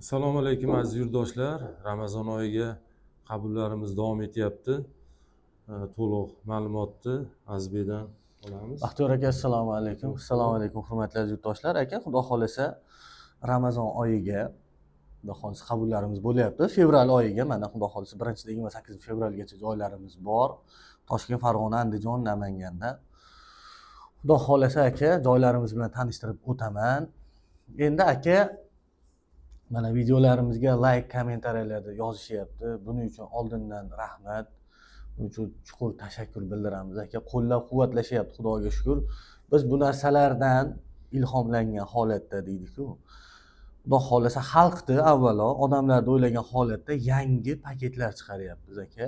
Assalomu alaykum aziz yurtdoshlar. Ramazon oyiga qabullarimiz davom etyapti. To'liq ma'lumotni Azizbekdan olamiz. Baxtiyor aka, assalomu alaykum. Assalomu alaykum hurmatli aziz yurtdoshlar. Aka, xudo xolasa Ramazon oyiga xudo xolasa qabullarimiz bo'lyapti. Fevral oyiga mana xudo xolasa 1-28 fevralgacha joylarimiz bor. Toshkent, Farg'ona, Andijon, Namanganda. Xudo xolasa aka, joylarimiz bilan tanishtirib o'taman. Endi aka mana videolarimizga like, kommentariyalarda yozishyapti. Buning uchun oldindan rahmat. Buning uchun chuqur tashakkur bildiramiz aka. Qo'llab-quvvatlashyapti, Xudoga shukr. Biz bu narsalardan ilhomlangan holatda deydik-ku. Xudo xolasa xalqni avvalo odamlarni o'ylagan holatda yangi paketlar chiqaryapmiz aka.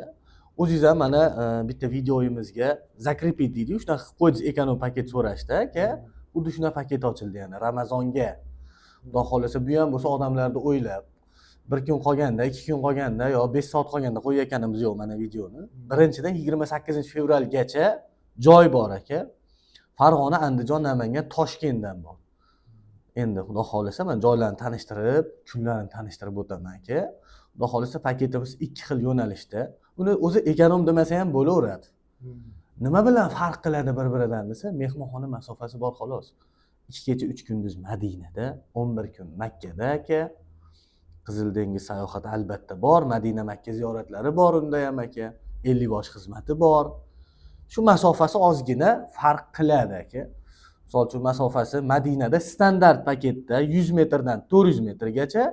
O'zingiz ham mana bitta videoyimizga zakrepit deydi, shunaqa qilib qo'ydingiz, ekonom paket so'rashdi aka. Xuddi shunaqa paket ochildi yana Ramazonga. Xudo xolasa bu ham bo'lsa odamlarni o'ylab 1 kun qolganda, 2 kun qolganda yo 5 soat qolganda qo'yayotganimiz yo'q mana videoni. Birinchidan 28 fevralgacha joy bor aka. Farg'ona, Andijon, Namangan, Toshkentdan bor. Endi xudo xolasa men joylarni tanishtirib, kunlarni tanishtirib o'taman aka. Xudo xolasa paketimiz 2 xil yo'nalishda. Uni o'zi ekonom demasa ham bo'laveradi. Nima bilan farq qiladi bir-biridan desa, mehmonxona masofasi bor xolos. 2 kecha 3 kunduz Madinada, 11 kun Makkada aka. Qizil dengiz sayohati albatta bor, Madina Makka ziyoratlari bor unda ham aka. 50 bosh xizmati bor. Shu masofasi ozgina farq qiladi aka. Misol uchun masofasi Madinada standart paketda 100 metrdan 400 metrgacha,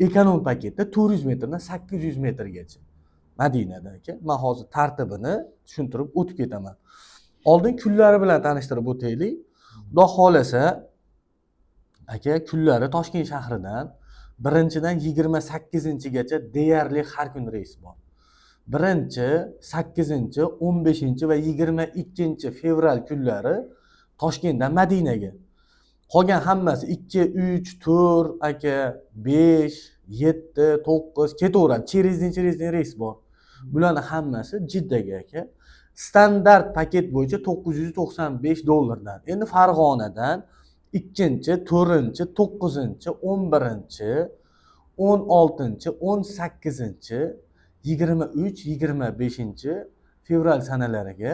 ekonom paketda 400 metrdan 800 metrgacha. Madinada aka. Men hozir tartibini tushuntirib o'tib ketaman. Oldin kunlari bilan tanishtirib o'taylik. Xudo xolasa aka, kunlari Toshkent shahridan 1-dan 28-gacha deyarli har kun reys bor. 1, 8, 15 va 22 fevral kunlari Toshkentdan Madinaga. Qolgan hammasi 2, 3, 4 aka, 5, 7, 9 ketaveradi. Cherezdin reys bor. Bularning hammasi Jiddaga aka. Standart paket bo'yicha $995. Endi Farg'onadan 2, 4, 9, 11, 16, 18, 23, 25 fevral sanalariga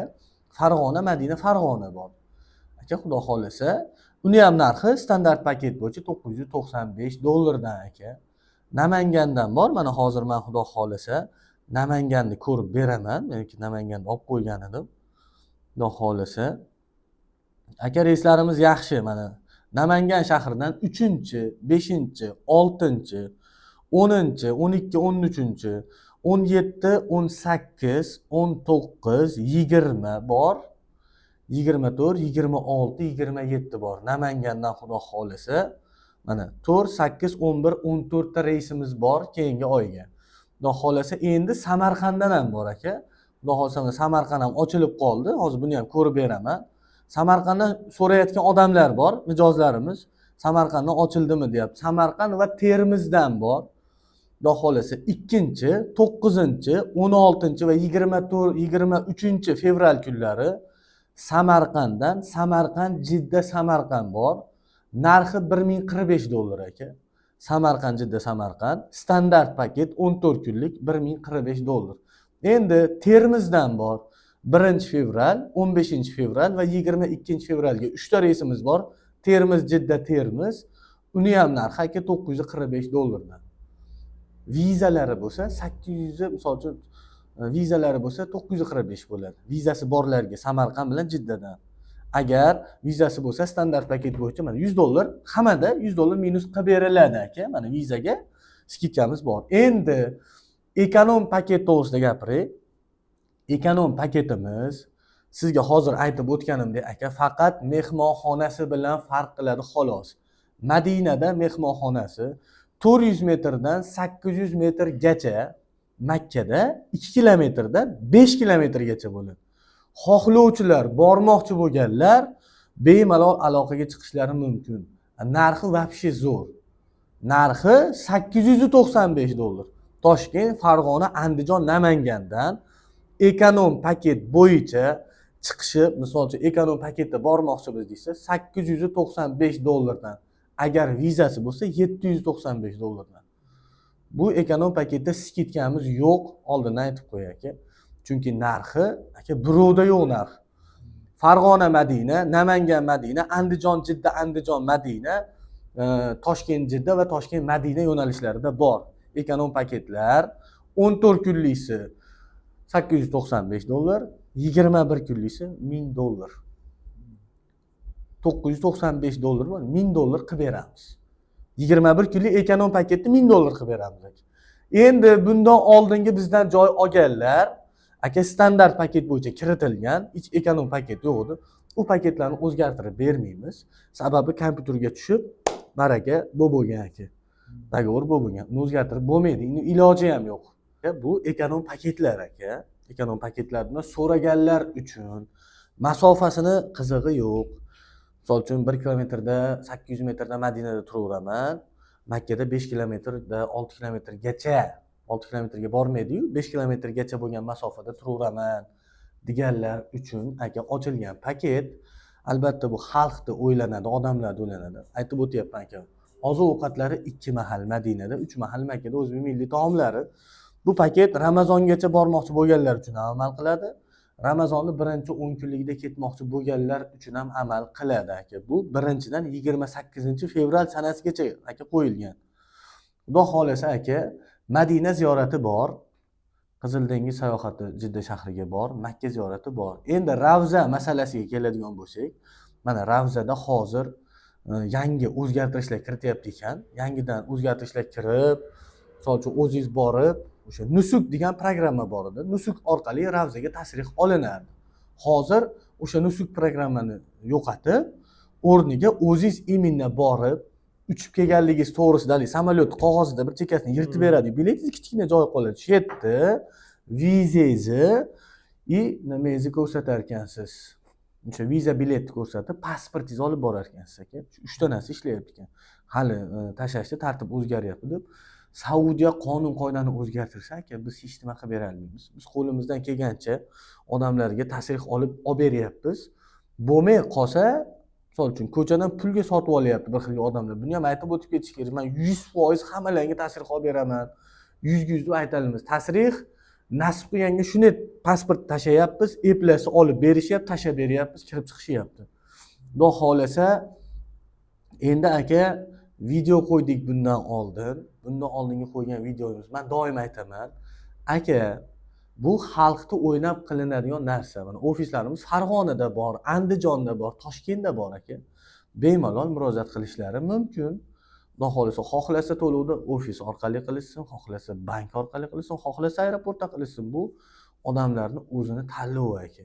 Farg'ona, Madina, Farg'ona bor. Aka, xudo xolasa, uni ham narxi standart paket bo'yicha $995 aka. Namangandan bor. Mana hozir men xudo xolasa Namanganni ko'rib beraman. Menki Namanganni olib qo'ygan edim. Xudo xolasa. Aka, reyslarimiz yaxshi mana. Namangan shahridan 3, 5, 6, 10, 12, 13, 17, 18, 19, 20 bor. 24, 26, 27 bor. Namangandan xudo xolasa mana 4, 8, 11, 14 ta reysimiz bor keyingi oyga. Xudo xolasa endi Samarqanddan ham bor aka. Xudo xolasa Samarqand ham ochilib qoldi. Hozir buni ham ko'rib beraman. Samarqanddan so'rayotgan odamlar bor, mijozlarimiz. Samarqanddan ochildimi deyapti. Samarqand va Termizdan bor. Xudo xolasa 2, 9, 16 va 24, 23 fevral kunlari Samarqanddan Samarqand, Jidda, Samarqand bor. Narxi $1045 aka. Samarqand, Jidda, Samarqand standart paket 14 kunlik $1045. Endi Termizdan bor. 1 fevral, 15 fevral va 22 fevralga 3 ta reysimiz bor. Termiz, Jidda, Termiz. Uni ham narxi aka $945. Vizalari bo'lsa 800, misol uchun vizalari bo'lsa 945 bo'ladi. Vizasi borlarga Samarqand bilan Jiddadan. Agar vizasi bo'lsa standart paket bo'yicha mana $100 hammada $100 minus qilib beriladi aka. Mana vizaga skidkamiz bor. Endi ekonom paket to'g'risida gapiray. Ekonom paketimiz sizga hozir aytib o'tganimdek aka, faqat mehmonxonasi bilan farq qiladi xolos. Madinada mehmonxonasi 400 metrdan 800 metrgacha, Makkada 2 kilometrdan 5 kilometrgacha bo'ladi. Xohlovchilar, bormoqchi bo'lganlar bemalol aloqaga chiqishlari mumkin. Narxi vobshe zo'r. Narxi $895. Toshkent, Farg'ona, Andijon, Namangandan ekonom paket bo'yicha chiqishib, misol uchun ekonom paketda bormoqchimiz deysa $895 dan agar vizasi bo'lsa $795. Bu ekonom paketda skidkamiz yo'q, oldindan aytib qo'yay aka. Chunki narxi aka birovda yo'q narx. Farg'ona Madina, Namangan Madina, Andijon Jidda, Andijon Madina, Toshkent Jidda va Toshkent Madina yo'nalishlarida bor. Ekonom paketlar 14 kunlisi $895, 21 kunlisi $1000. $995 bor, $1000 qilib beramiz. 21 kunlik ekonom paketni $1000 qilib beramiz aka. Endi bundan oldingi bizdan joy olganlar aka standart paket bo'yicha kiritilgan, hech ekonom paket yo'q edi. U paketlarni o'zgartirib bermaymiz. Sababi kompyuterga tushib, baraka bo'lgan aka. Dogovor bo'lgan. Uni o'zgartirib bo'lmaydi. Uni iloji ham yo'q. Bu ekonom paketlar aka. Ekonom paketlardan so'raganlar uchun masofasini qizig'i yo'q. Misol uchun 1 kilometrda 800 metrda Madinada turaveraman. Makkada 5 kilometrda 6 kilometrgacha 6 kilometrga bormaydi-yu, 5 kilometrgacha bo'lgan masofada turaveraman deganlar uchun aka ochilgan paket. Albatta bu xalqni o'ylanadi, odamlarni o'ylanadi. Aytib o'tyapman aka. Oziq-ovqatlari 2 mahal Madinada, 3 mahal Makkada o'zbek milliy taomlari. Bu paket Ramazongacha bormoqchi bo'lganlar uchun ham amal qiladi. Ramazonni birinchi 10 kunligida ketmoqchi bo'lganlar uchun ham amal qiladi aka. Bu birinchidan 28-fevral sanasigacha aka qo'yilgan. Xudo xolasa aka, Madina ziyorati bor, Qizil dengiz sayohati Jidda shahriga bor, Makka ziyorati bor. Endi Ravza masalasiga keladigan bo'lsak, mana Ravzada hozir yangi o'zgartirishlar kirityapti ekan. Yangidan o'zgartirishlar kirib, misol uchun o'zingiz borib, o'sha Nusuk degan programma bor edi. Nusuk orqali Ravzaga tashrif olinardi. Hozir o'sha Nusuk programmani yo'qotib, o'rniga o'zingiz iminda borib, uchib kelganligingiz to'g'risida samolyot qog'ozida bir chekkasini yirtib beradi. Biletingiz kichkina joy qoladi. Shu yerda vizangizni nimangizni ko'rsatar ekansiz. O'sha viza biletni ko'rsatib, pasportingizni olib borar ekansiz aka. 3 ta narsa ishlayapti ekan. Hali tashashda tartib o'zgaryapti deb Saudiya qonun qoidani o'zgartirsa aka, biz hech nima qilib bera olmaymiz. Biz qo'limizdan kelgancha odamlarga tashrif olib beryapmiz. Bo'lmay qolsa, misol uchun ko'chadan pulga sotib olyapti bir xil odamlar. Buni ham aytib o'tib ketish kerak. Men 100% hammalarga tashrif olib beraman. 100% deb aytamiz. Tashrif nasib qilganga shuni pasport tashayapmiz, eplasi olib berishyapti, tashab beryapmiz, kirib chiqishyapti. Xudo xolasa endi aka video qo'ydik bundan oldingi qo'ygan videomiz. Men doim aytaman, aka bu xalqni o'ynab qilinadigan narsa. Mana ofislarimiz Farg'onada bor, Andijonda bor, Toshkentda bor aka. Bemalol murojaat qilishlari mumkin. Xudo xolasa, xohlasa to'lovni ofis orqali qilishsin, xohlasa bank orqali qilishsin, xohlasa aeroportda qilishsin. Bu odamlarning o'zini tanlovi aka.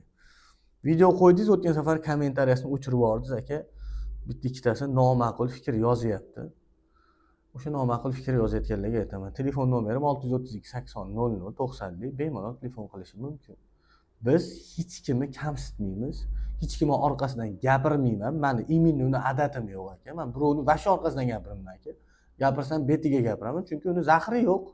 Video qo'ydingiz, o'tgan safar kommentariyasini o'chirib yubordingiz aka. Bitta ikkitasi noma'qul fikr yozyapti. O'sha noma'qul fikr yozayotganlarga aytaman. Telefon nomerim 632 80 00 90 bemalol telefon qilishi mumkin. Biz hech kimni kamsitmaymiz, hech kimning orqasidan gapirmayman. Meni iminni odatim yo'q aka. Men birovni vash orqasidan gapiraman aka. Gapirsam betiga gapiraman, chunki uni zahri yo'q.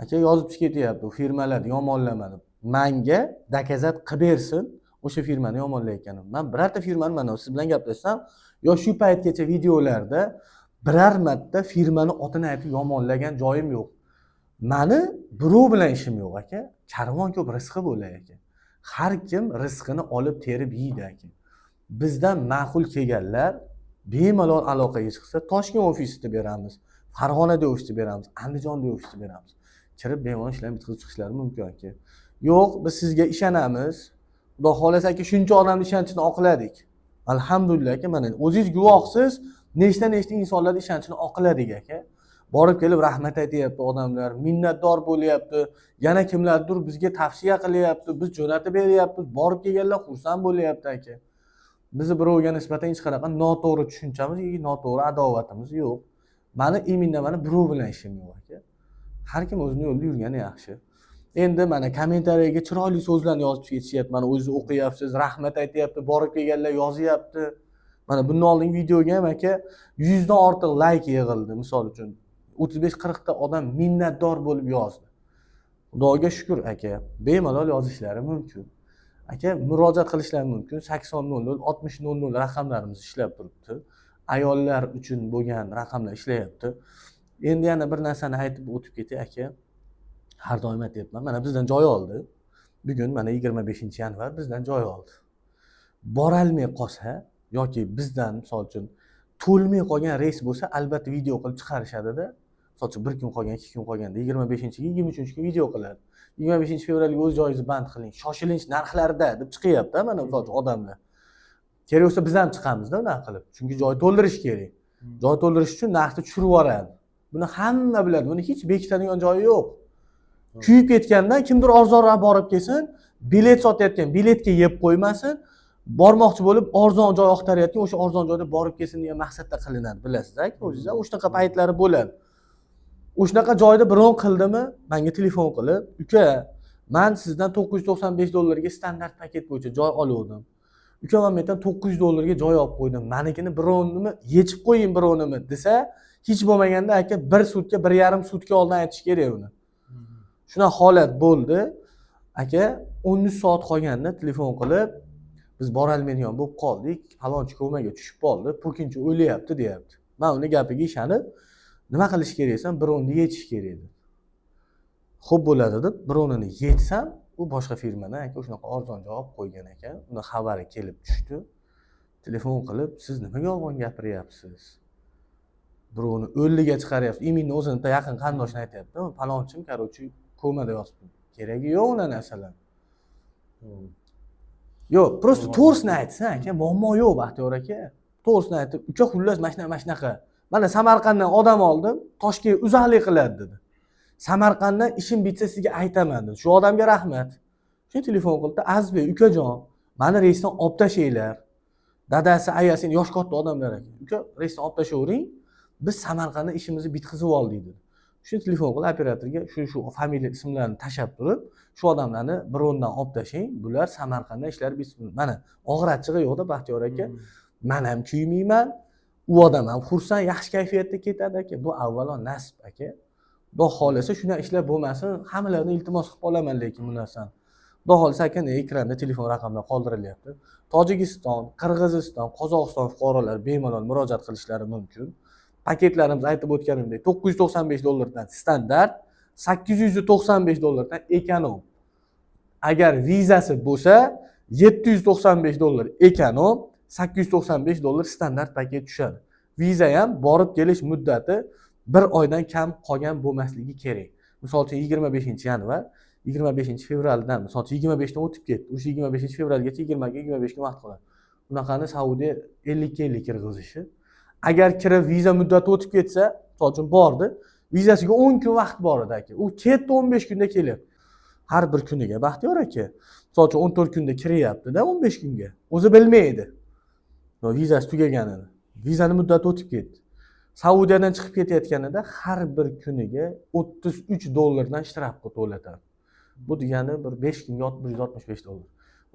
Aka yozib ketyapti, u firmalar yomonlamadi. Menga dokazat qilib bersin, o'sha firmani yomonlayotganim. Men birorta firmani mana siz bilan gaplashsam, yo shu paytgacha videolarda biror marta firmani otini aytib yomonlagan joyim yo'q. Meni birov bilan ishim yo'q aka. Karvon ko'p rizqi bo'lay aka. Har kim rizqini olib terib yeydi aka. Bizdan ma'qul kelganlar bemalol aloqaga chiqsa, Toshkent ofisida beramiz, Farg'onada ofisda beramiz, Andijonda ofisda beramiz. Kirib bemalol ishlarni bitkazib chiqishlari mumkin aka. Yo'q, biz sizga ishonamiz. Xudo xolasa aka, shuncha odamning ishonchini oqladik. Alhamdulillah aka, mana o'zingiz guvohsiz, nechta insonlar ishonchini oqladik aka. Borib kelib rahmat aytayapti odamlar, minnatdor bo'lyapti. Yana kimlardir bizga tavsiya qilyapti, biz jo'natib beryapmiz, borib kelganlar xursand bo'lyapti aka. Bizni birovga nisbatan hech qanaqa noto'g'ri tushunchamiz yoki noto'g'ri adovatimiz yo'q. Meni iminda mana birov bilan ishim yo'q aka. Har kim o'zini yo'lida yurgani yaxshi. Endi mana kommentariyaga chiroyli so'zlarni yozib ketishyapti. Mana o'zingiz o'qiyapsiz, rahmat aytayapti, borib kelganlar yozyapti. Mana bundan oldingi videoga ham aka 100 dan ortiq like yig'ildi. Misol uchun 35-40 ta odam minnatdor bo'lib yozdi. Xudoga shukr aka, bemalol yozishlari mumkin. Aka murojaat qilishlari mumkin. 8000 6000 raqamlarimiz ishlab turibdi. ayollar uchun bo'lgan raqamlar ishlayapti. Endi yana bir narsani aytib o'tib ketay aka. Har doim aytyapman, mana bizdan joy oldi. Bugun mana 25-yanvar bizdan joy oldi. Borolmay qolsa yoki bizdan misol uchun to'lmay qolgan reys bo'lsa, albatta video qilib chiqarishadi-da. Misol uchun 1 kun qolgan, 2 kun qolganda 25-ga, 23-ga video qiladi. 25-fevralga o'z joyingizni band qiling. Shoshilinch narxlarda deb chiqyapti mana misol uchun odamlar. Kerak bo'lsa biz ham chiqamiz-da unaqa qilib. Chunki joy to'ldirish kerak. Joy to'ldirish uchun narxni tushirib yuboradi. Buni hamma biladi. Buni hech bekitadigan joyi yo'q. Kuyib ketgandan kimdir arzonroq borib kelsin, bilet sotayotgan biletga yeb qo'ymasin, bormoqchi bo'lib arzon joy oqtarayotgan o'sha arzon joyda borib kelsin degan maqsadda qilinadi, bilasizlar-ku, o'zingizlar o'shanaqa paytlari bo'ladi. O'shanaqa joyda biron qildimi, menga telefon qilib, "Uka, men sizdan $995 standart paket bo'yicha joy olgandim. Uka, men mendan $900 joy olib qo'ydim. Menikini birovnimi yechib qo'ying birovnimi" desa, hech bo'lmaganda aka 1 sutka, 1,5 sutka oldin aytish kerak uni. Shunaqa holat bo'ldi. Aka 13 soat qolganda telefon qilib, "Biz borolmaydigan bo'lib qoldik, falonchi ko'maga tushib qoldi, po'kinchi o'lyapti" deyapti. Men uni gapiga ishonib, "Nima qilish kerak desam, birovni yetish kerak" dedi. Xo'p bo'ladi deb, birovni yetsam, u boshqa firmadan aka shunaqa arzon javob qo'ygan ekan. Uni xabari kelib tushdi. Telefon qilib, "Siz nimaga yolg'on gapiryapsiz? Birovni o'lliga chiqaryapsiz." Iminni o'zini yaqin qarindoshini aytayapti. "Falonchim, qarochi komada yotibdi." Keragi yo'q unaqa narsalar. Yo'q, prosta to'g'risini aytsa aka, muammo yo'q Baxtiyor aka. To'g'risini aytib, "Uka, xullas mana shunaqa. Mana Samarqanddan odam oldim, Toshkentga uzaqlik qiladi" dedi. "Samarqanddan ishim bitsa sizga aytaman" dedi. Shu odamga rahmat. Shu telefon qildi, "Azizbek, ukajon, meni reysdan olib tashlaylar. Dadasi, ayasini yosh katta odamlar ekan. Uka, reysdan olib tashlayvering. Biz Samarqandda ishimizni bitkazib oldik" dedi. Shu telefon qilib operatorga shu familiya ismlarini tashab turib, "Shu odamlarni birovdan olib tashlang, bular Samarqandda ishlar bitsin." Mana og'ir achchig'i yo'qda Baxtiyor aka. Men ham kuymayman, u odam ham xursand, yaxshi kayfiyatda ketadi aka. Bu avvalo nasib aka. Xudo xolasa shunday ishlar bo'lmasin, hammalardan iltimos qilib qolaman lekin bu narsani. Xudo xolasa aka, ekranda telefon raqamlari qoldirilyapti. Tojikiston, Qirg'iziston, Qozog'iston fuqarolari bemalol murojaat qilishlari mumkin. Paketlarimiz aytib o'tganimdek $995 dan standart, $895 dan ekonom. Agar vizasi bo'lsa $795 ekonom, $895 standart paket tushadi. Viza ham borib kelish muddati 1 oydan kam qolgan bo'lmasligi kerak. Misol uchun 25-yanvar, 25-fevraldan, misol uchun 25dan o'tib ketdi. O'sha 25-fevralgacha 20-25ga vaqt qoladi. Bunaqani Saudiya 50 ga 50 kirg'izishi. Agar kirib viza muddati o'tib ketsa, misol uchun bordi, vizasiga 10 kun vaqt bor edi aka. U ketdi 15 kunda kelyapti. Har bir kuniga Baxtiyor aka. Misol uchun 14 kunda kiryapti-da 15 kunga. O'zi bilmaydi. Vizasi tugaganini. Vizani muddati o'tib ketdi. Saudiyadan chiqib ketayotganida har bir kuniga $33 shtrafga to'latadi. Bu degani bir 5 kunga $165.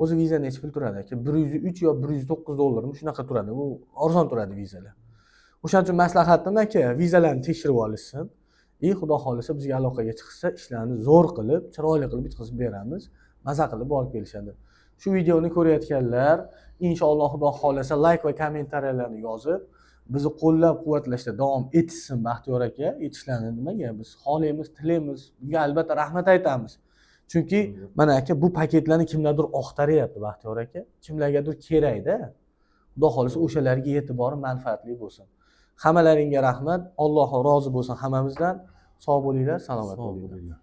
O'zi viza necha pul turadi aka? $103 yo $109 shunaqa turadi. Bu arzon turadi vizalar. O'shaning uchun maslahatim aka, vizalarni tekshirib olishsin. Xudo xolasa bizga aloqaga chiqsa, ishlarni zo'r qilib, chiroyli qilib bitkazib beramiz. Maza qilib borib kelishadi. Shu videoni ko'rayotganlar, inshaalloh Xudo xolasa like va kommentariyalarni yozib, bizni qo'llab-quvvatlashda davom etsin Baxtiyor aka. Etishlarini nimaga biz xohlaymiz, tilaymiz. Bunga albatta rahmat aytamiz. Chunki mana aka bu paketlarni kimlardir oqtaryapti Baxtiyor aka. Kimlargadir kerakda. Xudo xolasa o'shalarga e'tibori manfaatli bo'lsin. Hammalaringga rahmat. Alloh rozi bo'lsin hammamizdan. Sog' bo'linglar, salomat bo'linglar.